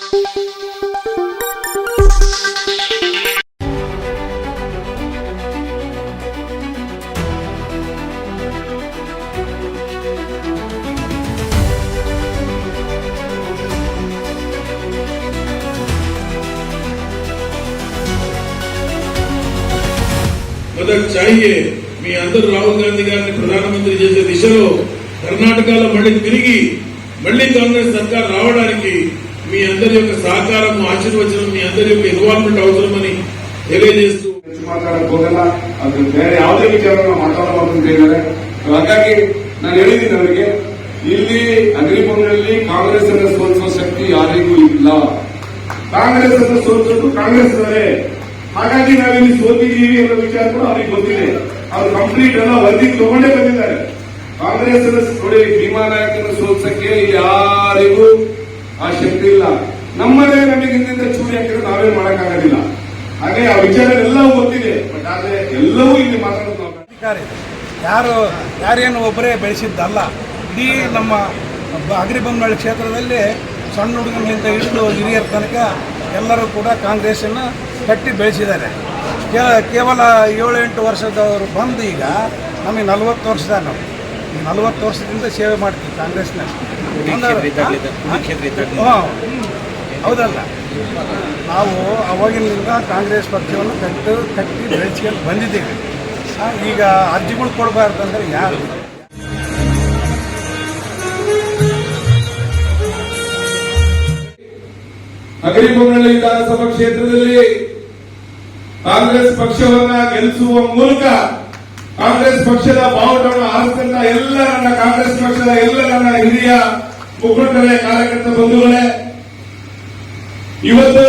Mother చాహియే మీ అందరూ రాహుల్ గాంధీ గారిని ప్రధానమంత్రి చేసే దిశలో కర్ణాటకలో మళ్లీ తిరిగి మళ్లీ కాంగ్రెస్ సర్కార్ రావడానికి మీ అందరి యొక్క సహకారం ఆశీర్వచనం మీ అందరి యొక్క ಇನ್ವಾಲ್ವ್ಮೆಂಟ್ ಅವಸರಮని తెలియజేస్తూ ಮಾತಾಡೋದಲ್ಲ ಅದು ಬೇರೆ ಯಾವುದೇ ವಿಚಾರವನ್ನು ಮಾತಾಡಬಾರದು. ಹಾಗಾಗಿ ನಾನು ಹೇಳಿದ್ದೀನಿ ಅವರಿಗೆ, ಇಲ್ಲಿ ಅಗ್ರಿಬೊಮ್ಮನಲ್ಲಿ ಕಾಂಗ್ರೆಸ್ ಅನ್ನು ಸೋಲಿಸುವ ಶಕ್ತಿ ಯಾರಿಗೂ ಇಲ್ಲ. ಕಾಂಗ್ರೆಸ್ ಅನ್ನು ಸೋಲಿಸೋದು ಕಾಂಗ್ರೆಸ್ ಅವರೇ. ಹಾಗಾಗಿ ನಾವಿಲ್ಲಿ ಸೋತಿದ್ದೀವಿ ಅನ್ನೋ ವಿಚಾರ ಕೂಡ ಅವರಿಗೆ ಗೊತ್ತಿದೆ. ಅವರು ಕಂಪ್ಲೀಟ್ ಎಲ್ಲ ವರದಿ ತಗೊಂಡೇ ಬಂದಿದ್ದಾರೆ. ಕಾಂಗ್ರೆಸ್ ನೋಡಿ, ಭೀಮಾ ನಾಯಕನ ಸೋಲ್ಸಕ್ಕೆ ಯಾರಿಗೂ ಆ ಶಕ್ತಿ ಇಲ್ಲ. ನಮ್ಮದೇ ನಮಗೆ ಹಿಂದಿಂದ ಚೂರಿ ಹಾಕಿದ್ರೆ ನಾವೇ ಮಾಡಕ್ಕಾಗೋದಿಲ್ಲ. ಹಾಗೆ ಆ ವಿಚಾರ ಎಲ್ಲವೂ ಗೊತ್ತಿದೆ. ಬಟ್ ಆದ್ರೆ ಎಲ್ಲವೂ ಇಲ್ಲಿ ಮಾತಾಡೋದು ಅಧಿಕಾರಿ ಯಾರೇನು ಒಬ್ಬರೇ ಬೆಳೆಸಿದ್ದಲ್ಲ. ಇಡೀ ನಮ್ಮ ಅಗ್ರಿಬೊಮ್ಮನಹಳ್ಳಿ ಕ್ಷೇತ್ರದಲ್ಲಿ ಸಣ್ಣ ಹುಡುಗನಿಂದ ಹಿಡಿದು ಹಿರಿಯರ ತನಕ ಎಲ್ಲರೂ ಕೂಡ ಕಾಂಗ್ರೆಸ್ಸನ್ನು ಕಟ್ಟಿ ಬೆಳೆಸಿದ್ದಾರೆ. ಕೇವಲ 7-8 ವರ್ಷದವರು ಬಂದು ಈಗ ನಮಗೆ 40 ವರ್ಷದ ನಾವು ಈ 40 ವರ್ಷದಿಂದ ಸೇವೆ ಮಾಡ್ತೀವಿ ಕಾಂಗ್ರೆಸ್ನ. ಹೌದಲ್ಲ, ನಾವು ಅವಾಗಿನಿಂದ ಕಾಂಗ್ರೆಸ್ ಪಕ್ಷವನ್ನು ಕಟ್ಟಿ ಬೆಳೆಸ್ಕೊಂಡು ಬಂದಿದ್ದೀವಿ. ಈಗ ಅರ್ಜಿಗಳು ಕೊಡಬಾರ್ದಂದ್ರೆ ಯಾರು? ಅಗ್ರಿಬೊಮ್ಮನಹಳ್ಳಿ ವಿಧಾನಸಭಾ ಕ್ಷೇತ್ರದಲ್ಲಿ ಕಾಂಗ್ರೆಸ್ ಪಕ್ಷವನ್ನ ಗೆಲ್ಲಿಸುವ ಮೂಲಕ ಕಾಂಗ್ರೆಸ್ ಪಕ್ಷದ ಬಾವುಟವನ್ನು ಹಾರಿಸಿದಂತ ಎಲ್ಲ ನನ್ನ ಕಾಂಗ್ರೆಸ್ ಪಕ್ಷದ ಎಲ್ಲ ನನ್ನ ಹಿರಿಯ ಮುಖಂಡರೇ, ಕಾರ್ಯಕರ್ತ ಬಂಧುಗಳೇ, ಇವತ್ತು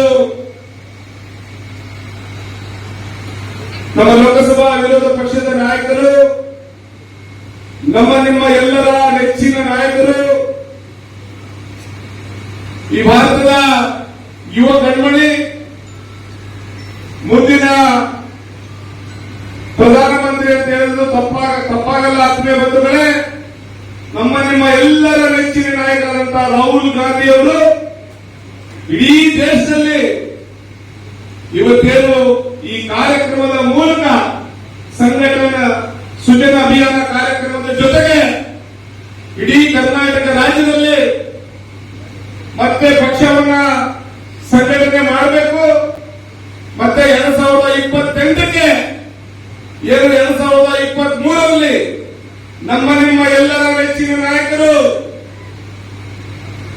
ನಮ್ಮ ಲೋಕಸಭಾ ವಿರೋಧ ಪಕ್ಷದ ನಾಯಕರು, ನಿಮ್ಮ ಎಲ್ಲರ ನೆಚ್ಚಿನ ನಾಯಕರು, ಈ ಭಾರತದ ಯುವ ಕಣ್ಮಣಿ, ಮುಂದಿನ ಪ್ರಧಾನಮಂತ್ರಿ ಅಂತ ಹೇಳಿದ್ರು ತಪ್ಪಾಗಲ್ಲ ಆತ್ಮೀಯ ಬಂಧುಗಳೇ, ನಿಮ್ಮ ಎಲ್ಲರ ನೆಚ್ಚಿನ ನಾಯಕರಾದಂತಹ ರಾಹುಲ್ ಗಾಂಧಿ ಅವರು ಇಡೀ ದೇಶದಲ್ಲಿ ಇವತ್ತೇನು ಈ ಕಾರ್ಯಕ್ರಮದ ಮೂಲಕ ಸಂಘಟನಾ ಸುಜನ ಅಭಿಯಾನ ಕಾರ್ಯಕ್ರಮದ ಜೊತೆಗೆ ಇಡೀ ಕರ್ನಾಟಕ ರಾಜ್ಯದಲ್ಲಿ ಮತ್ತೆ ಪಕ್ಷವನ್ನ ಸಂಘಟನೆ ಮಾಡಬೇಕು. ಮತ್ತೆ 2028ಕ್ಕೆ 2023ರಲ್ಲಿ ನಿಮ್ಮ ಎಲ್ಲರ ನೆಚ್ಚಿನ ನಾಯಕರು,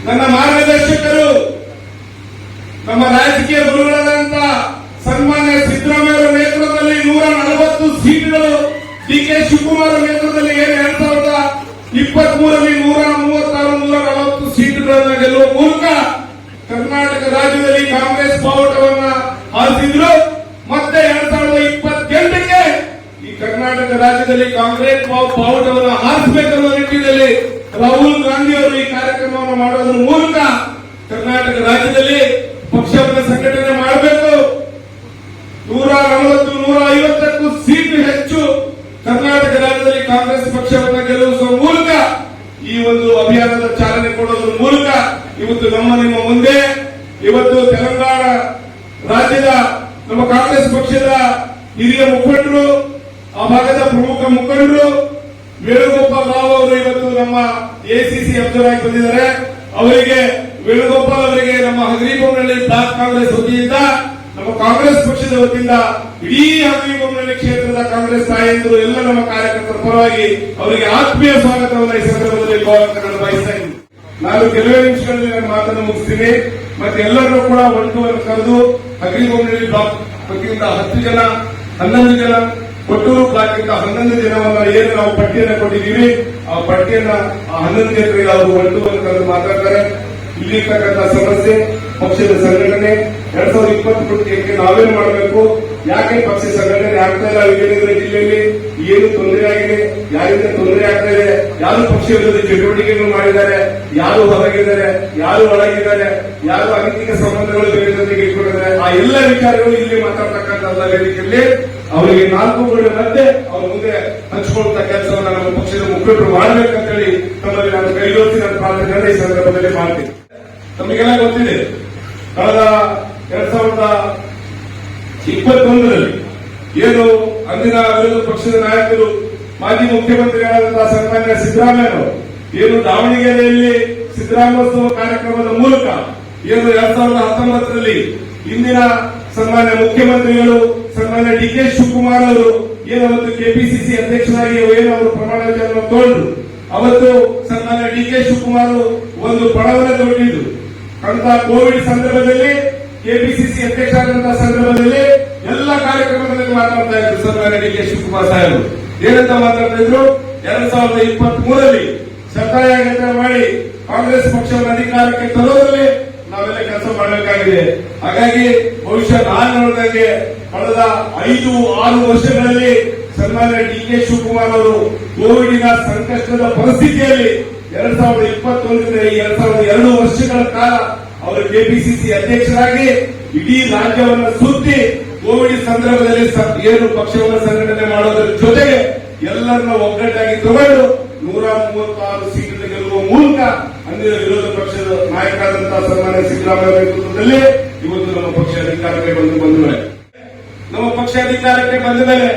ನನ್ನ ಮಾರ್ಗದರ್ಶಕರು, ನಮ್ಮ ರಾಜಕೀಯ ಗುರುಗಳಾದಂತ ಸನ್ಮಾನ್ಯ ಸಿದ್ದರಾಮಯ್ಯ ನೇತೃತ್ವದಲ್ಲಿ 140 ಸೀಟುಗಳು, ಡಿ.ಕೆ. ಶಿವಕುಮಾರ್ ನೇತೃತ್ವದಲ್ಲಿ 2023ರಲ್ಲಿ 136-140 ಸೀಟುಗಳನ್ನು ಗೆಲ್ಲುವ ಮೂಲಕ ಕರ್ನಾಟಕ ರಾಜ್ಯದಲ್ಲಿ ಕಾಂಗ್ರೆಸ್ ಬಾವುಟವನ್ನ ಹಾರಿಸಿದ್ರು. ಮತ್ತೆ 2028ಕ್ಕೆ ಈ ಕರ್ನಾಟಕ ರಾಜ್ಯದಲ್ಲಿ ಕಾಂಗ್ರೆಸ್ ಬಾವುಟವನ್ನು ಹಾರಿಸಬೇಕೆನ್ನುವ ನಿಟ್ಟಿನಲ್ಲಿ ರಾಹುಲ್ ಗಾಂಧಿ ಅವರು ಈ ಕಾರ್ಯಕ್ರಮವನ್ನು ಮಾಡೋದ್ರ ಮೂಲಕ ಕರ್ನಾಟಕ ರಾಜ್ಯದಲ್ಲಿ ಪಕ್ಷವನ್ನು ಸಂಘಟನೆ ಮಾಡಬೇಕು. 140-150ಕ್ಕೂ ಸೀಟು ಹೆಚ್ಚು ಕರ್ನಾಟಕ ರಾಜ್ಯದಲ್ಲಿ ಕಾಂಗ್ರೆಸ್ ಪಕ್ಷವನ್ನು ಗೆಲ್ಲಿಸುವ ಮೂಲಕ ಈ ಒಂದು ಅಭಿಯಾನದ ಚಾಲನೆ ಕೊಡೋದ್ರ ಮೂಲಕ ಇವತ್ತು ನಿಮ್ಮ ಮುಂದೆ ಇವತ್ತು ತೆಲಂಗಾಣ ರಾಜ್ಯದ ನಮ್ಮ ಕಾಂಗ್ರೆಸ್ ಪಕ್ಷದ ಹಿರಿಯ ಮುಖಂಡರು, ಆ ಭಾಗದ ಪ್ರಮುಖ ಮುಖಂಡರು ವೇಣುಗೋಪಾಲ್ ರಾವ್ ಅವರು ಇವತ್ತು ನಮ್ಮ ಎಸಿಸಿ ಅಬ್ಸರ್ವ್ ಆಗಿ ಬಂದಿದ್ದಾರೆ. ಅವರಿಗೆ ವೇಣುಗೋಪಾಲ್ ಅವರಿಗೆ ನಮ್ಮ ಅಗ್ರಿಬೊಮ್ಮನಹಳ್ಳಿ ಬ್ಲಾಕ್ ಕಾಂಗ್ರೆಸ್ ವತಿಯಿಂದ, ನಮ್ಮ ಕಾಂಗ್ರೆಸ್ ಪಕ್ಷದ ವತಿಯಿಂದ ಇಡೀ ಅಗ್ರಿಬೊಮ್ಮನಹಳ್ಳಿ ಕ್ಷೇತ್ರದ ಕಾಂಗ್ರೆಸ್ ತಾಯಂದಿರು ಎಲ್ಲ ನಮ್ಮ ಕಾರ್ಯಕರ್ತರ ಪರವಾಗಿ ಅವರಿಗೆ ಆತ್ಮೀಯ ಸ್ವಾಗತವನ್ನು ಈ ಸಂದರ್ಭದಲ್ಲಿ ಬಯಸ್ತಾ ಇದ್ದೀನಿ. ನಾನು ಕೆಲವೇ ನಿಮಿಷಗಳಲ್ಲಿ ನನ್ನ ಮಾತನ್ನು ಮುಗಿಸ್ತೀನಿ. ಮತ್ತೆ ಎಲ್ಲರೂ ಕೂಡ ಒಟ್ಟು ಕರೆದು ಅಗ್ರಿಬೊಮ್ಮನಹಳ್ಳಿ ಬ್ಲಾಕ್ ವತಿಯಿಂದ 10 ಜನ 11 ಜನ, ಕೊಟ್ಟೂರು ಬ್ಲಾಕ್ ಇಂದ 11 ಜನವನ್ನ ಏನು ನಾವು ಪಟ್ಟಿಯನ್ನು ಕೊಟ್ಟಿದ್ದೀವಿ, ಆ ಪಟ್ಟಿಯನ್ನ 11 ಜನರಿಗೆ ಅವರು ಒಟ್ಟು ಕರೆದು ಮಾತಾಡ್ತಾರೆ. ಇಲ್ಲಿರ್ತಕ್ಕಂಥ ಸಮಸ್ಯೆ, ಪಕ್ಷದ ಸಂಘಟನೆ 2023ಕ್ಕೆ ನಾವೇನು ಮಾಡಬೇಕು, ಯಾಕೆ ಪಕ್ಷ ಸಂಘಟನೆ ಆಗ್ತಾ ಇಲ್ಲ, ವಿಜಯನಗರ ಜಿಲ್ಲೆಯಲ್ಲಿ ಏನು ತೊಂದರೆ ಆಗಿದೆ, ಯಾರಿಂದ ತೊಂದರೆ ಆಗ್ತಾ ಇದೆ, ಯಾರು ಪಕ್ಷ ವಿರೋಧಿ ಚಟುವಟಿಕೆಗಳು ಮಾಡಿದ್ದಾರೆ, ಯಾರು ಹೊರಗಿದ್ದಾರೆ, ಯಾರು ಒಳಗಿದ್ದಾರೆ, ಯಾರು ಅನೈತಿಕ ಸಂಬಂಧಗಳು ಬೇರೆ ಜೊತೆಗೆ ಇಟ್ಕೊಂಡಿದ್ದಾರೆ, ಆ ಎಲ್ಲ ವಿಚಾರಗಳು ಇಲ್ಲಿ ಮಾತಾಡ್ತಕ್ಕಂಥ ವೇದಿಕೆಯಲ್ಲಿ ಅವರಿಗೆ 4 ಗಂಟೆ ಮಧ್ಯೆ ಅವ್ರ ಮುಂದೆ ಹಂಚಿಕೊಳ್ಳುವಂತ ಕೆಲಸವನ್ನು ನಮ್ಮ ಪಕ್ಷದ ಮುಖಂಡರು ಮಾಡಬೇಕಂತೇಳಿ ತಮ್ಮಲ್ಲಿ ನಾನು ಕೈಗೊಳ್ಳಿ ನನ್ನ ಪ್ರಾರ್ಥನೆ ಈ ಸಂದರ್ಭದಲ್ಲಿ ಮಾಡ್ತೀನಿ. ತಮಗೆಲ್ಲ ಗೊತ್ತಿದೆ, ಕಳೆದ 2021ರಲ್ಲಿ ಏನು ಅಂದಿನ ವಿರೋಧ ಪಕ್ಷದ ನಾಯಕರು ಮಾಜಿ ಮುಖ್ಯಮಂತ್ರಿಗಳಾದಂತಹ ಸನ್ಮಾನ್ಯ ಸಿದ್ದರಾಮಯ್ಯನವರು ಏನು ದಾವಣಗೆರೆಯಲ್ಲಿ ಸಿದ್ದರಾಮೋತ್ಸವ ಕಾರ್ಯಕ್ರಮದ ಮೂಲಕ ಏನು 2019ರಲ್ಲಿ ಇಂದಿನ ಸನ್ಮಾನ್ಯ ಮುಖ್ಯಮಂತ್ರಿಗಳು ಸನ್ಮಾನ್ಯ ಡಿ.ಕೆ. ಶಿವಕುಮಾರ್ ಅವರು ಏನು ಅವತ್ತು ಕೆಪಿಸಿಸಿ ಅಧ್ಯಕ್ಷರಾಗಿ ಏನು ಅವರು ಪ್ರಮಾಣ ವಚನ ತಗೊಂಡ್ರು, ಅವತ್ತು ಸನ್ಮಾನ್ಯ ಡಿ.ಕೆ. ಶಿವಕುಮಾರ್ ಒಂದು ಪಣವನ್ನು ತೊಗೊಂಡಿದ್ದು ಅಂತ ಕೋವಿಡ್ ಸಂದರ್ಭದಲ್ಲಿ ಕೆಪಿಸಿಸಿ ಅಧ್ಯಕ್ಷ ಆದಂತಹ ಸಂದರ್ಭದಲ್ಲಿ ಎಲ್ಲ ಕಾರ್ಯಕ್ರಮಗಳಲ್ಲಿ ಮಾತನಾಡ್ತಾ ಇದ್ರು ಸನ್ಮಾನ್ಯ ಡಿ.ಕೆ. ಶಿವಕುಮಾರ್ ಸಾಹೇಬರು. ಏನಂತ ಮಾತಾಡ್ತಾ ಇದ್ರು, 2023ರಲ್ಲಿ ಶತಾಯಗತ ಮಾಡಿ ಕಾಂಗ್ರೆಸ್ ಪಕ್ಷವನ್ನು ಅಧಿಕಾರಕ್ಕೆ ತರೋದ್ರಲ್ಲಿ ನಾವೆಲ್ಲ ಕೆಲಸ ಮಾಡಬೇಕಾಗಿದೆ. ಹಾಗಾಗಿ ಬಹುಶಃ ನಾನು ನೋಡಿದಂಗೆ ಕಳೆದ 5-6 ವರ್ಷಗಳಲ್ಲಿ ಸನ್ಮಾನ್ಯ ಡಿ.ಕೆ. ಶಿವಕುಮಾರ್ ಅವರು ಕೋವಿಡಿನ ಸಂಕಷ್ಟದ ಪರಿಸ್ಥಿತಿಯಲ್ಲಿ 2021ರಿಂದ 2002 ವರ್ಷಗಳ ಕಾಲ ಅವರು ಕೆಪಿಸಿಸಿ ಅಧ್ಯಕ್ಷರಾಗಿ ಇಡೀ ರಾಜ್ಯವನ್ನು ಸುತ್ತಿ ಕೋವಿಡ್ ಸಂದರ್ಭದಲ್ಲಿ ಏನು ಪಕ್ಷವನ್ನು ಸಂಘಟನೆ ಮಾಡೋದ್ರ ಜೊತೆಗೆ ಎಲ್ಲರನ್ನ ಒಗ್ಗಟ್ಟಾಗಿ ತಗೊಂಡು 136 ಸೀಟನ್ನು ಗೆಲ್ಲುವ ಮೂಲಕ ಅಂದಿನ ವಿರೋಧ ಪಕ್ಷದ ನಾಯಕರಾದಂತಹ ಸನ್ಮಾನ್ಯ ಸಿದ್ದರಾಮಯ್ಯ ನೇತೃತ್ವದಲ್ಲಿ ಇವತ್ತು ನಮ್ಮ ಪಕ್ಷ ಅಧಿಕಾರಕ್ಕೆ ನಮ್ಮ ಪಕ್ಷ ಅಧಿಕಾರಕ್ಕೆ ಬಂದ ಮೇಲೆ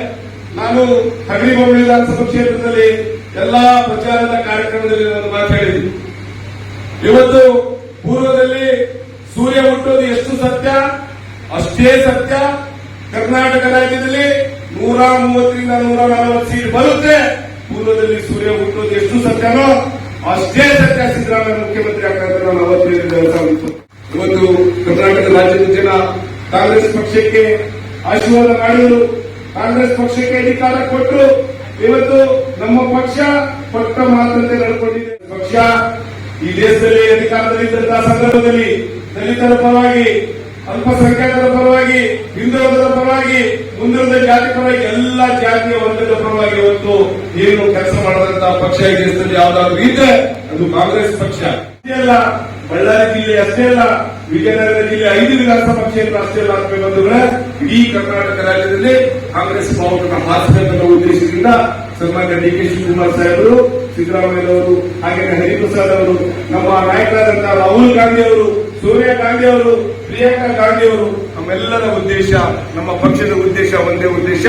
ನಾನು ಹಗರಿಬೊಮ್ಮೆ ವಿಧಾನಸಭಾ ಕ್ಷೇತ್ರದಲ್ಲಿ ಎಲ್ಲಾ ಪ್ರಚಾರದ ಕಾರ್ಯಕ್ರಮದಲ್ಲಿ ಒಂದು ಮಾತು ಹೇಳಿದ್ದೆ. ಇವತ್ತು ಪೂರ್ವದಲ್ಲಿ ಸೂರ್ಯ ಹುಟ್ಟೋದು ಎಷ್ಟು ಸತ್ಯ ಅಷ್ಟೇ ಸತ್ಯ. ಕರ್ನಾಟಕ ರಾಜ್ಯದಲ್ಲಿ 130ರಿಂದ 140 ಸೀಟ್ ಬರುತ್ತೆ. ಪೂರ್ವದಲ್ಲಿ ಸೂರ್ಯ ಹುಟ್ಟೋದು ಎಷ್ಟು ಸತ್ಯನೋ ಅಷ್ಟೇ ಸತ್ಯ ಸಿದ್ದರಾಮಯ್ಯ ಮುಖ್ಯಮಂತ್ರಿ ಆಗ್ತಾರೆ. ನಾನು ಅವತ್ತು ಇವತ್ತು ಕರ್ನಾಟಕ ರಾಜ್ಯದ ಜನ ಕಾಂಗ್ರೆಸ್ ಪಕ್ಷಕ್ಕೆ ಆಶೀರ್ವಾದ ಮಾಡಿದರು, ಕಾಂಗ್ರೆಸ್ ಪಕ್ಷಕ್ಕೆ ಅಧಿಕಾರ ಕೊಟ್ಟರು. ಇವತ್ತು ನಮ್ಮ ಪಕ್ಷ ಕೊಟ್ಟ ಮಾತಂತೆ ನಡ್ಕೊಂಡಿದೆ. ಪಕ್ಷ ಈ ದೇಶದಲ್ಲಿ ಅಧಿಕಾರದಲ್ಲಿದ್ದಂತಹ ಸಂದರ್ಭದಲ್ಲಿ ದಲಿತರ ಪರವಾಗಿ, ಅಲ್ಪಸಂಖ್ಯಾತರ ಪರವಾಗಿ, ಹಿಂದುಳಿದರ ಪರವಾಗಿ, ಮುಂದುವರೆದ ಜಾತಿ ಪರವಾಗಿ, ಎಲ್ಲ ಜಾತಿಯ ವರ್ಗದ ಪರವಾಗಿ ಇವತ್ತು ಏನು ಕೆಲಸ ಮಾಡದಂತಹ ಪಕ್ಷ ಈ ದೇಶದಲ್ಲಿ ಯಾವ್ದಾದ್ರು ಇದ್ರೆ ಅದು ಕಾಂಗ್ರೆಸ್ ಪಕ್ಷ. ಅಷ್ಟೇ ಅಲ್ಲ, ಬಳ್ಳಾರಿ ಜಿಲ್ಲೆ ಅಷ್ಟೇ ಅಲ್ಲ, ವಿಜಯನಗರ ಜಿಲ್ಲೆ 5 ವಿಧಾನಸಭಾ ಕ್ಷೇತ್ರ ಅಷ್ಟೇ ಅಲ್ಲ ಬಂಧುಗಳೇ, ಇಡೀ ಕರ್ನಾಟಕ ರಾಜ್ಯದಲ್ಲಿ ಕಾಂಗ್ರೆಸ್ ಬಾವುಟನ ಹಾರಿಸಬೇಕೆಂಬ ಉದ್ದೇಶದಿಂದ ಸನ್ಮಾನ್ಯ ಡಿ.ಕೆ. ಶಿವಕುಮಾರ್ ಸಾಹೇಬರು, ಸಿದ್ದರಾಮಯ್ಯನವರು, ಹಾಗೆ ಹರಿಪ್ರಸಾದ್ ಅವರು, ನಮ್ಮ ನಾಯಕರಾದಂತಹ ರಾಹುಲ್ ಗಾಂಧಿ ಅವರು, ಸೋನಿಯಾ ಗಾಂಧಿ ಅವರು, ಪ್ರಿಯಾಂಕಾ ಗಾಂಧಿ ಅವರು, ನಮ್ಮೆಲ್ಲರ ಉದ್ದೇಶ, ನಮ್ಮ ಪಕ್ಷದ ಉದ್ದೇಶ ಒಂದೇ ಉದ್ದೇಶ,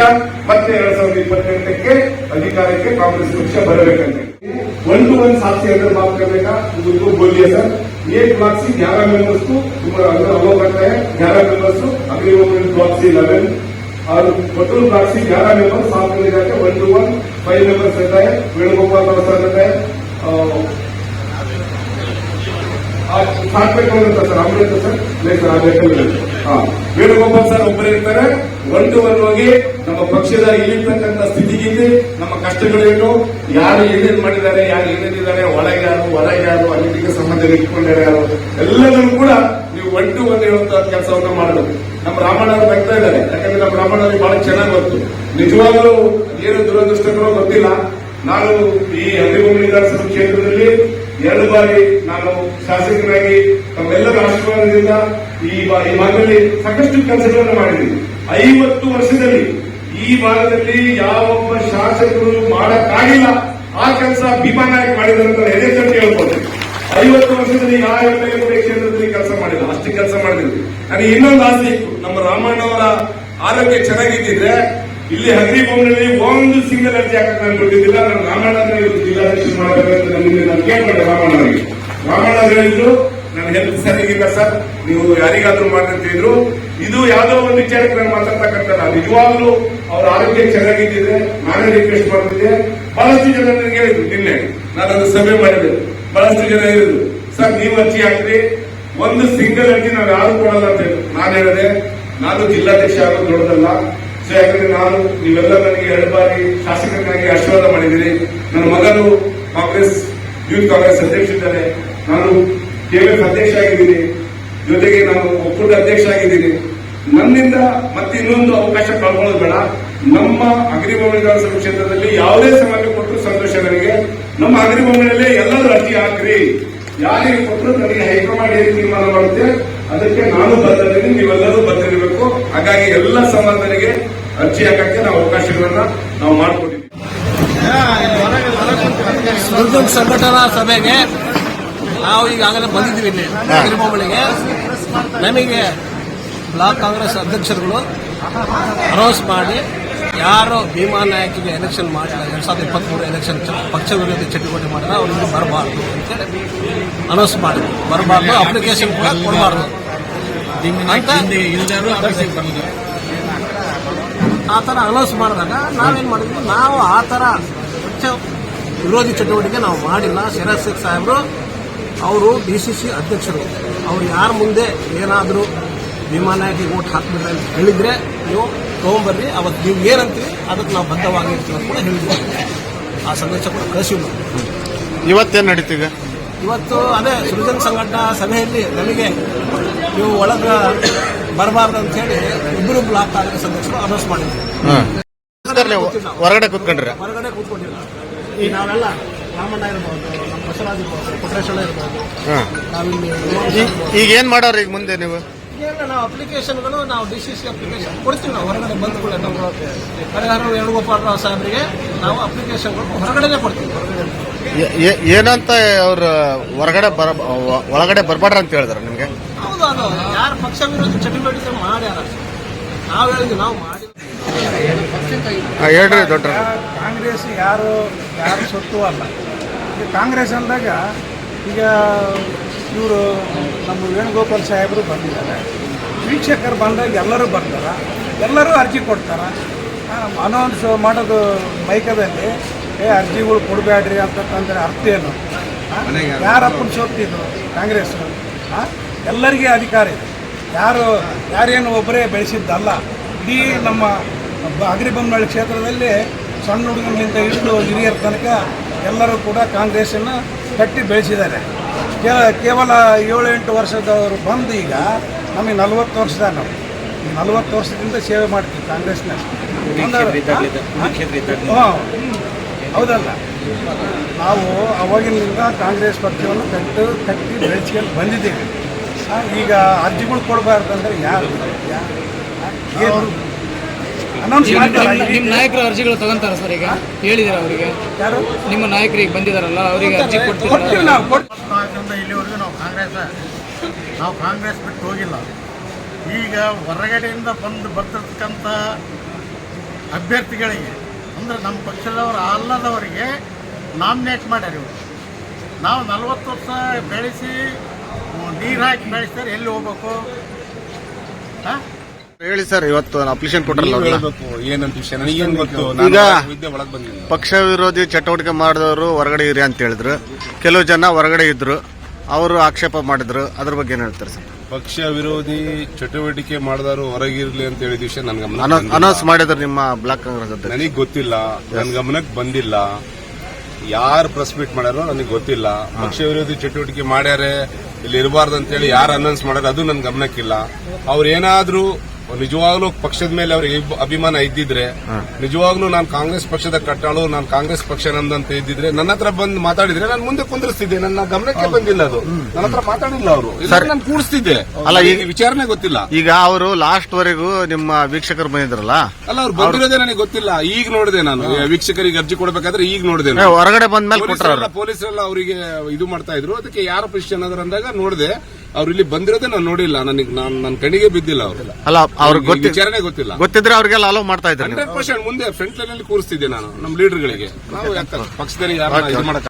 ಮತ್ತೆ 2028ಕ್ಕೆ ಅಧಿಕಾರಕ್ಕೆ ಕಾಂಗ್ರೆಸ್ ಪಕ್ಷ ಬರಬೇಕಂತ. 1-to-1 साथ से अगर बात करने का उनको बोलिए सर, एक ब्लॉक से 11 मेंबर्स को अगर अलाउ करता है, 11 मेंबर्स को अगले ब्लॉक से 11 और बटूल ब्लॉक से 11 मेंबर साथ में जाकर 1-to-1 5 मेंबर्स रहता है. वेणुगोपाल रहता है आज साथ में कौन रहता सर? आमरे सर नहीं सर, आज हाँ ವೇಣುಗೋಪಾಲ್ ಸರ್ ಒಬ್ಬರೇ ಇರ್ತಾರೆ. 1-to-1 ಹೋಗಿ ನಮ್ಮ ಪಕ್ಷದ ಇಲ್ಲಿರ್ತಕ್ಕಂಥ ಸ್ಥಿತಿಗೀತೆ, ನಮ್ಮ ಕಷ್ಟಗಳೇನು, ಯಾರು ಏನೇನು ಮಾಡಿದ್ದಾರೆ, ಯಾರು ಏನೇನಿದ್ದಾರೆ, ಒಳಗೆ ಯಾರು, ಹೊರಗೆ ಯಾರು, ಅಲ್ಲಿಗೆ ಸಂಬಂಧ ಇಟ್ಕೊಂಡಾರೆ ಯಾರು, ಎಲ್ಲದನ್ನು ಕೂಡ ನೀವು 1-to-1 ಹೇಳುವಂತಹ ಕೆಲಸವನ್ನ ಮಾಡಬೇಕು. ನಮ್ಮ ರಾಮಣ್ಣ ಅವರು ಬರ್ತಾ ಇದ್ದಾರೆ, ಯಾಕಂದ್ರೆ ನಮ್ಮ ರಾಮಣ್ಣ ಅವರಿಗೆ ಬಹಳ ಚೆನ್ನಾಗಿ ಗೊತ್ತು. ನಿಜವಾಗಲೂ ಏನು ದುರದೃಷ್ಟಕರೋ ಗೊತ್ತಿಲ್ಲ. ನಾನು ಈ ಹಗರಿಬೊಮ್ಮೆ ವಿಧಾನಸಭಾ ಕ್ಷೇತ್ರದಲ್ಲಿ 2 ಬಾರಿ ನಾನು ಶಾಸಕರಾಗಿ ತಮ್ಮೆಲ್ಲರ ಆಶೀರ್ವಾದದಿಂದ ಈ ಭಾಗದಲ್ಲಿ ಸಾಕಷ್ಟು ಕೆಲಸಗಳನ್ನು ಮಾಡಿದ್ದೀನಿ. 50 ವರ್ಷದಲ್ಲಿ ಈ ಭಾಗದಲ್ಲಿ ಯಾವೊಬ್ಬ ಶಾಸಕರು ಮಾಡಕ್ಕಾಗಿಲ್ಲ ಆ ಕೆಲಸ ಭೀಮಾ ನಾಯಕ್ ಮಾಡಿದಂತ ಎದೆ ತಟ್ಟಿ ಹೇಳ್ಬೋದು. 50 ವರ್ಷದಲ್ಲಿ ಯಾವ ಎಮ್ಮೆಲ್ಯೆ ಕೂಡ ಕ್ಷೇತ್ರದಲ್ಲಿ ಕೆಲಸ ಮಾಡಿಲ್ಲ, ಅಷ್ಟು ಕೆಲಸ ಮಾಡಿದ್ವಿ. ನನಗೆ ಇನ್ನೊಂದು ಆಸೆ ಇತ್ತು, ನಮ್ಮ ರಾಮಣ್ಣವರ ಆರೋಗ್ಯ ಚೆನ್ನಾಗಿದ್ದಿದ್ರೆ ಇಲ್ಲಿ ಹಗರಿಬೊಮ್ಮನಲ್ಲಿ ಒಂದು ಸಿಂಗಲ್ ಅರ್ಜಿ ಹಾಕಕ್ಕೆ ನಾನು ಕೊಟ್ಟಿದ್ದಿಲ್ಲ. ನಾನು ರಾಮಣ್ಣ ಜಿಲ್ಲಾಧ್ಯಕ್ಷ ಮಾಡಬೇಕಂತ ನಾನು ಕೇಳ್ಕೊಂಡೆ ರಾಮಣ್ಣವರಿಗೆ. ರಾಮಣ್ಣ ಹೇಳಿದ್ರು, ನನ್ನ ಹೆಲ್ತ್ ಸರಿಗಿಲ್ಲ ಸರ್, ನೀವು ಯಾರಿಗಾದ್ರೂ ಮಾಡಿದ್ರು. ಇದು ಯಾವುದೋ ಒಂದು ವಿಚಾರಕ್ಕೆ ನಾನು ಮಾತಾಡ್ತಕ್ಕಂಥಲ್ಲ. ನಿಜವಾಗ್ಲೂ ಅವ್ರ ಆರೋಗ್ಯ ಚೆನ್ನಾಗಿದ್ದಿದ್ರೆ ನಾನೇ ರಿಕ್ವೆಸ್ಟ್ ಮಾಡ್ತಿದ್ದೆ. ಬಹಳಷ್ಟು ಜನ ನನಗೆ ಹೇಳಿದ್ರು, ನಿನ್ನೆ ನಾನೊಂದು ಸಭೆ ಮಾಡಿದೆ, ಬಹಳಷ್ಟು ಜನ ಹೇಳಿದ್ರು, ಸರ್ ನೀವು ಅರ್ಜಿ ಹಾಕ್ರಿ, ಒಂದು ಸಿಂಗಲ್ ಅರ್ಜಿ ನಾವು ಯಾರು ಕೊಡಲ್ಲ ಅಂತ ಹೇಳಿದ್ರು. ನಾನು ಹೇಳಿದೆ, ನಾನು ಜಿಲ್ಲಾಧ್ಯಕ್ಷ ಆಗೋದು ದೊಡ್ಡದಲ್ಲ. ಸೊ ಯಾಕಂದ್ರೆ ನಾನು ನೀವೆಲ್ಲ ನನಗೆ 2 ಬಾರಿ ಶಾಸಕರಾಗಿ ಆಶೀರ್ವಾದ ಮಾಡಿದ್ದೀರಿ. ನನ್ನ ಮಗನು ಕಾಂಗ್ರೆಸ್ ಯೂತ್ ಕಾಂಗ್ರೆಸ್ ಅಧ್ಯಕ್ಷ ಇದ್ದಾರೆ, ನಾನು ಕೆಎಫ್ ಅಧ್ಯಕ್ಷ ಆಗಿದ್ದೀನಿ, ಜೊತೆಗೆ ನಾನು ಒಕ್ಕೂಟ ಅಧ್ಯಕ್ಷ ಆಗಿದ್ದೀನಿ. ನನ್ನಿಂದ ಮತ್ತೆ ಇನ್ನೊಂದು ಅವಕಾಶ ಕಳ್ಕೊಳ್ಳೋದು ಬೇಡ. ನಮ್ಮ ಹಗರಿಬೊಮ್ಮೆ ವಿಧಾನಸಭಾ ಕ್ಷೇತ್ರದಲ್ಲಿ ಯಾವುದೇ ಸಮಾಜ ಕೊಟ್ಟರು ಸಂತೋಷ ನನಗೆ. ನಮ್ಮ ಹಗರಿಬೊಮ್ಮೆಯಲ್ಲಿ ಎಲ್ಲರೂ ಅರ್ಜಿ ಹಾಕ್ರಿ, ಯಾರಿಗೆ ಕೊಟ್ಟರು ನನಗೆ ಹೈಕಮಾಂಡ್ ಏನು ತೀರ್ಮಾನ ಮಾಡುತ್ತೆ ಅದಕ್ಕೆ ನಾನು ಬದ್ಧರಿದ್ದೀನಿ, ನೀವೆಲ್ಲರೂ ಬದ್ಧರಿರಬೇಕು. ಹಾಗಾಗಿ ಎಲ್ಲ ಸಮಾಜಗಳಿಗೆ ಅರ್ಜಿ ಹಾಕಕ್ಕೆ ನಾವು ಅವಕಾಶಗಳನ್ನ ನಾವು ಮಾಡಿಕೊಟ್ಟಿದ್ದೀವಿ. ಸಂಘಟನಾ ಸಭೆಗೆ ನಾವು ಈಗಾಗಲೇ ಬಂದಿದ್ದೀವಿ ಇಲ್ಲಿ ಹಗರಿಬೊಮ್ಮಳಿಗೆ. ನಮಗೆ ಬ್ಲಾಕ್ ಕಾಂಗ್ರೆಸ್ ಅಧ್ಯಕ್ಷರುಗಳು ಅನೌನ್ಸ್ ಮಾಡಿ ಯಾರು ಭೀಮಾ ನಾಯಕಿಗೆ ಎಲೆಕ್ಷನ್ ಮಾಡಿಲ್ಲ 2023 ಎಲೆಕ್ಷನ್ ಪಕ್ಷ ವಿರೋಧಿ ಚಟುವಟಿಕೆ ಮಾಡಿದ್ರೆ ಅವ್ರಿಗೆ ಬರಬಾರ್ದು ಅಂತೇಳಿ ಅನೌನ್ಸ್ ಮಾಡಿದ್ರು. ಬರಬಾರ್ದು, ಅಪ್ಲಿಕೇಶನ್ ಕೂಡ ಕೊಡಬಾರ್ದು ಆ ಥರ ಅನೌನ್ಸ್ ಮಾಡಿದಾಗ ನಾವೇನು ಮಾಡಿದ್ವಿ, ನಾವು ಆ ಥರ ಪಕ್ಷ ವಿರೋಧಿ ಚಟುವಟಿಕೆ ನಾವು ಮಾಡಿಲ್ಲ. ಶರದ್ ಶೇಖ್ ಸಾಹೇಬರು ಅವರು DCC ಅಧ್ಯಕ್ಷರು, ಅವ್ರು ಯಾರ ಮುಂದೆ ಏನಾದರೂ ಭೀಮಾ ನಾಯಕಿಗೆ ಓಟ್ ಹಾಕ್ಬಿಡ್ರೆ ಅಂತ ಹೇಳಿದ್ರೆ ನೀವು ತೊಗೊಂಬರ್ರಿ, ಅವತ್ತು ನೀವು ಏನಂತೀವಿ ಅದಕ್ಕೆ ನಾವು ಬದ್ಧವಾಗಿರ್ತೀವಿ ಕೂಡ ಹೇಳಿದ್ವಿ. ಆ ಸಂದೇಶ ಕೂಡ ಕಳಿಸಿಲ್ಲ. ಇವತ್ತೇನು ನಡೀತೀಗ? ಇವತ್ತು ಅದೇ ಸೃಜನ್ ಸಂಘಟನಾ ಸಭೆಯಲ್ಲಿ ನಮಗೆ ನೀವು ಒಳಗೆ ಬರಬಾರ್ದು ಅಂತ ಹೇಳಿ ಇಬ್ಬರು ಬ್ಲಾಕ್ ಕಾಂಗ್ರೆಸ್ ಅಧ್ಯಕ್ಷರು ಅನೌನ್ಸ್ ಮಾಡಿದ್ರು. ಹೊರಗಡೆ ಕೂತ್ಕೊಂಡ್ರೆ ಹೊರಗಡೆ ಕೂತ್ಕೊಂಡಿಲ್ಲ. ಈ ನಾವೆಲ್ಲ ರಾಮಣ್ಣ ಇರ್ಬೋದು, ನಮ್ಮ ಬಸವರಾಜ್ ಇರ್ಬೋದು, ಪುಟ್ಟೇಶ್ವರ ಇರ್ಬೋದು, ನಾವಿಲ್ಲಿ ಈಗ ಏನ್ ಮಾಡೋರು ಈಗ ಮುಂದೆ ನೀವು? ಈಗೆಲ್ಲ ನಾವು ಅಪ್ಲಿಕೇಶನ್ಗಳು ನಾವು DCC ಅಪ್ಲಿಕೇಶನ್ ಕೊಡ್ತೀವಿ. ನಾವು ಹೊರಗಡೆ ಬಂಧುಗಳು ಹರಿಹರ ವೇಣುಗೋಪಾಲರಾವ್ ಸಾಹೇಬರಿಗೆ ನಾವು ಅಪ್ಲಿಕೇಶನ್ಗಳು ಹೊರಗಡೆನೆ ಕೊಡ್ತೀವಿ. ಏನಂತ ಅವ್ರು ಒಳಗಡೆ ಬರಬಾರ್ದು ಅಂತ ಹೇಳಿದಾರೆ ನಿಮ್ಗೆ? ಹೌದು, ಅದು ಯಾರು ಪಕ್ಷ ವಿರೋಧಿ ಚಟುವಟಿಕೆ ಮಾಡ್ಯಾರ ನಾವು ಹೇಳಿದ್ವಿ, ನಾವು ಮಾಡಿ ಹೇಳ್ರಿ ದೊಡ್ಡ. ಕಾಂಗ್ರೆಸ್ ಯಾರು ಸೊತ್ತು ಅಲ್ಲ. ಈಗ ಕಾಂಗ್ರೆಸ್ ಅಂದಾಗ ಈಗ ಇವರು ನಮ್ಮ ವೇಣುಗೋಪಾಲ್ ಸಾಹೇಬರು ಬಂದಿದ್ದಾರೆ. ವೀಕ್ಷಕರು ಬಂದಾಗ ಎಲ್ಲರೂ ಬರ್ತಾರೆ, ಎಲ್ಲರೂ ಅರ್ಜಿ ಕೊಡ್ತಾರೆ. ಅನೌನ್ಸ್ ಮಾಡೋದು ಮೈಕದಲ್ಲಿ ಅರ್ಜಿಗಳು ಕೊಡಬೇಡ್ರಿ ಅಂತಂದ್ರೆ ಅರ್ಥ ಏನು? ಯಾರಪ್ಪನ ಸೋತಿದ್ರು ಕಾಂಗ್ರೆಸ್? ಎಲ್ಲರಿಗೆ ಅಧಿಕಾರ ಇದೆ. ಯಾರೇನು ಒಬ್ಬರೇ ಬೆಳೆಸಿದ್ದಲ್ಲ. ಇಡೀ ನಮ್ಮ ಅಗ್ರಿಬೊಮ್ಮನಹಳ್ಳಿ ಕ್ಷೇತ್ರದಲ್ಲಿ ಸಣ್ಣ ಹುಡುಗನಿಂದ ಹಿಡಿದು ಹಿರಿಯರ ತನಕ ಎಲ್ಲರೂ ಕೂಡ ಕಾಂಗ್ರೆಸ್ಸನ್ನು ಕಟ್ಟಿ ಬೆಳೆಸಿದ್ದಾರೆ. ಕೇವಲ 7-8 ವರ್ಷದವರು ಬಂದು ಈಗ ನಮಗೆ 40 ವರ್ಷದ ನಾವು ಈ 40 ವರ್ಷದಿಂದ ಸೇವೆ ಮಾಡ್ತೀವಿ ಕಾಂಗ್ರೆಸ್ನ. ಹೌದಲ್ಲ, ನಾವು ಅವಾಗಿನಿಂದ ಕಾಂಗ್ರೆಸ್ ಪಕ್ಷವನ್ನು ಕಟ್ಟಿ ಬೆಳೆಸ್ಕೊಂಡು ಬಂದಿದ್ದೀವಿ. ಈಗ ಅರ್ಜಿಗಳು ಕೊಡಬಾರ್ದು ಅಂದರೆ ಯಾರು ಏನು ಅನೌನ್ಸ್ ಮಾಡ್ತಾರೆ? ನಿಮ್ಮ ನಾಯಕರು ಅರ್ಜಿಗಳು ತಗೊಂತಾರ ಸರ್? ಈಗ ಹೇಳಿದಿರ ಅವರಿಗೆ? ಯಾರು ನಿಮ್ಮ ನಾಯಕರಿಗೆ ಬಂದಿದಾರಲ್ಲ ಅವರಿಗೆ ಅರ್ಜಿ ಕೊಡ್ತೀವಿ ನಾವು. ಇಲ್ಲಿವರೆಗೂ ನಾವು ಕಾಂಗ್ರೆಸ್ ಬಿಟ್ಟು ಹೋಗಿಲ್ಲ. ಈಗ ಹೊರಗಡೆಯಿಂದ ಬರ್ತಿರ್ತಕ್ಕಂಥ ಅಭ್ಯರ್ಥಿಗಳಿಗೆ ಅಂದರೆ ನಮ್ಮ ಪಕ್ಷದವರು ಅಲ್ಲದವರಿಗೆ ನಾಮಿನೇಟ್ ಮಾಡ್ಯಾರ ಇವರು. ನಾವು 40 ವರ್ಷ ಬೆಳೆಸಿ ನೀರು ಹಾಕಿ ಬೆಳೆಸ್ತಾರೆ, ಎಲ್ಲಿ ಹೋಗ್ಬೇಕು? ಹೇಳಿ ಸರ್, ಇವತ್ತು ಅಪ್ಲಿಕೇಶನ್ ಕೊಟ್ಟರಲ್ಲ ಏನಂತ ವಿಷಯ ನನಗೇನು ಗೊತ್ತು? ಈಗ ಒಳಗೆ ಬಂದಿಲ್ಲ. ಪಕ್ಷ ವಿರೋಧಿ ಚಟುವಟಿಕೆ ಮಾಡಿದವರು ಹೊರಗಡೆ ಇರಿ ಅಂತ ಹೇಳಿದ್ರು, ಕೆಲವು ಜನ ಹೊರಗಡೆ ಇದ್ರು, ಅವರು ಆಕ್ಷೇಪ ಮಾಡಿದ್ರು. ಅದ್ರ ಬಗ್ಗೆ ಏನ್ ಹೇಳ್ತಾರೆ ಸರ್? ಪಕ್ಷ ವಿರೋಧಿ ಚಟುವಟಿಕೆ ಮಾಡಿದವರು ಹೊರಗಿರ್ಲಿ ಅಂತ ಹೇಳಿದ ವಿಷಯ ನನ್ ಗಮನ ಅನೌನ್ಸ್ ಮಾಡಿದ್ರು ನಿಮ್ಮ ಬ್ಲಾಕ್ ಕಾಂಗ್ರೆಸ್ ಅಧ್ಯಕ್ಷ. ನನಗೆ ಗೊತ್ತಿಲ್ಲ, ನನ್ನ ಗಮನಕ್ಕೆ ಬಂದಿಲ್ಲ. ಯಾರು ಪ್ರೆಸ್ ಮೀಟ್ ಮಾಡ್ಯಾರೋ ನನಗೆ ಗೊತ್ತಿಲ್ಲ. ಪಕ್ಷ ವಿರೋಧಿ ಚಟುವಟಿಕೆ ಮಾಡ್ಯಾರೆ, ಇಲ್ಲಿ ಇರಬಾರ್ದು ಅಂತೇಳಿ ಯಾರು ಅನೌನ್ಸ್ ಮಾಡ್ಯಾರ ಅದು ನನ್ನ ಗಮನಕ್ಕಿಲ್ಲ. ಅವ್ರು ಏನಾದ್ರೂ ನಿಜವಾಗ್ಲೂ ಪಕ್ಷದ ಮೇಲೆ ಅವ್ರಿಗೆ ಅಭಿಮಾನ ಇದ್ದಿದ್ರೆ, ನಿಜವಾಗ್ಲೂ ನಾನು ಕಾಂಗ್ರೆಸ್ ಪಕ್ಷದ ಕಟ್ಟಾಳು, ನಾನು ಕಾಂಗ್ರೆಸ್ ಪಕ್ಷ ನಂದಂತ ಇದ್ದಿದ್ರೆ ನನ್ನ ಹತ್ರ ಬಂದು ಮಾತಾಡಿದ್ರೆ ನಾನು ಮುಂದೆ ಕುಂದಿರ್ಸ್ತಿದ್ದೆ. ನನ್ನ ಗಮನಕ್ಕೆ ಬಂದಿಲ್ಲ ಅದು, ನನ್ನ ಹತ್ರ ಮಾತಾಡಿಲ್ಲ ಅವರು, ನಾನು ಕೂಡಿಸ್ತಿದ್ದೆ. ಅಲ್ಲ, ಈಗ ವಿಚಾರನೆ ಗೊತ್ತಿಲ್ಲ. ಈಗ ಅವರು ಲಾಸ್ಟ್ ವರೆಗೂ ನಿಮ್ಮ ವೀಕ್ಷಕರು ಬಂದಿದ್ರಲ್ಲ, ಅಲ್ಲ ಅವ್ರು ಬಂದಿರೋದೇ ನನಗೆ ಗೊತ್ತಿಲ್ಲ. ಈಗ ನೋಡಿದೆ ನಾನು ವೀಕ್ಷಕರಿಗೆ ಅರ್ಜಿ ಕೊಡಬೇಕಾದ್ರೆ, ಈಗ ನೋಡಿದೆ ಹೊರಗಡೆ ಬಂದ್ಮೇಲೆ ಕೊಟ್ಟರ ಪೊಲೀಸರೆಲ್ಲ ಅವರಿಗೆ ಇದು ಮಾಡ್ತಾ ಇದ್ರು. ಅದಕ್ಕೆ ಯಾರು ಪೊಸಿಷನ್ ಅದ್ರ ಅಂದಾಗ ನೋಡಿದೆ. ಅವ್ರು ಇಲ್ಲಿ ಬಂದಿರೋದೇ ನಾನು ನೋಡಿಲ್ಲ, ನನ್ನ ಕಣಿಗೆ ಬಿದ್ದಿಲ್ಲ ಅವರು. ಅಲ್ಲ, ಅವ್ರಿಗೆ ವಿಚಾರನೆ ಗೊತ್ತಿಲ್ಲ. ಗೊತ್ತಿದ್ರೆ ಅವ್ರಿಗೆಲ್ಲ ಅಲೋ ಮಾಡ್ತಾ ಇದ್ದಾರೆ. 100% ಮುಂದೆ ಫ್ರಂಟ್ ಲೈನ್ ಅಲ್ಲಿ ಕೂರಿಸ್ತಿದ್ದೆ ನಾನು ನಮ್ಮ ಲೀಡರ್ಗಳಿಗೆ. ನಾವು ಯಾಕೆ ಪಕ್ಷದಲ್ಲಿ ಯಾರು ಇದು ಮಾಡಕ್ಕೆ